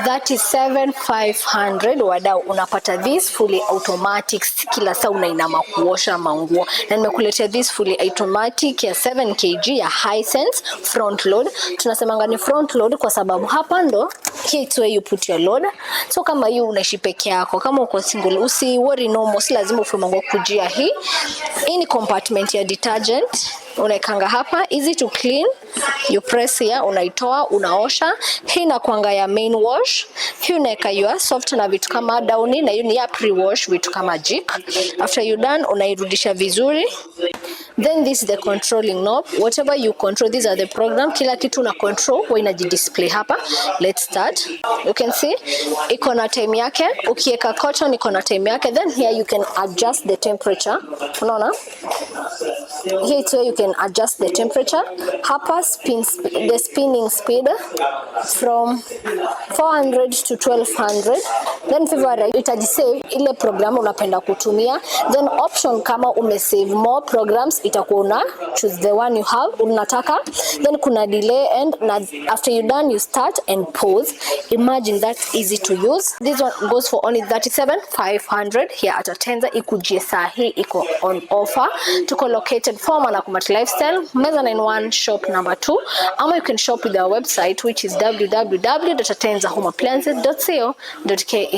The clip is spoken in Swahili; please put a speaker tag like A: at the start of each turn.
A: 37,500 wadau, unapata this fully automatic, kila saa unainama kuosha manguo, na nimekuletea this fully automatic ya 7 kg ya Hisense front load. Tunasemanga ni front load kwa sababu hapa ndo it's where you put your load. So kama you unaishi peke yako, kama uko single, usi worry no, si lazima ufumango kujia hii. Hii ni compartment ya detergent, unaikanga hapa, easy to clean. You press here, unaitoa, unaosha. Hii inakuanga ya main wash. Hii unaeka your soft na vitu kama downy, na hii ni ya pre-wash vitu kama jik. After you done, unairudisha vizuri. Then this is the controlling knob. Whatever you control, these are the program. Kila kitu na control huwa inajidisplay hapa. Let's start. You can see iko na time yake. Ukiweka cotton iko na time yake. Then here you can adjust the temperature. Unaona? Here it's where you can adjust the temperature. Hapa the spinning speed from 400 to 1200. Then favorite itajisave ile program unapenda kutumia. Then option kama umesave more programs, itakuwa una choose the one you have unataka. Then kuna delay and after you done you start and pause. Imagine that's easy to use. This one goes for only 37,500 here at Atenza. Ikujie sahi iko on offer. Tuko located for Manakumat Lifestyle, Mezzanine 1, shop number 2. Ama you can shop with our website, which is www.atenzahomeappliances.co.ke.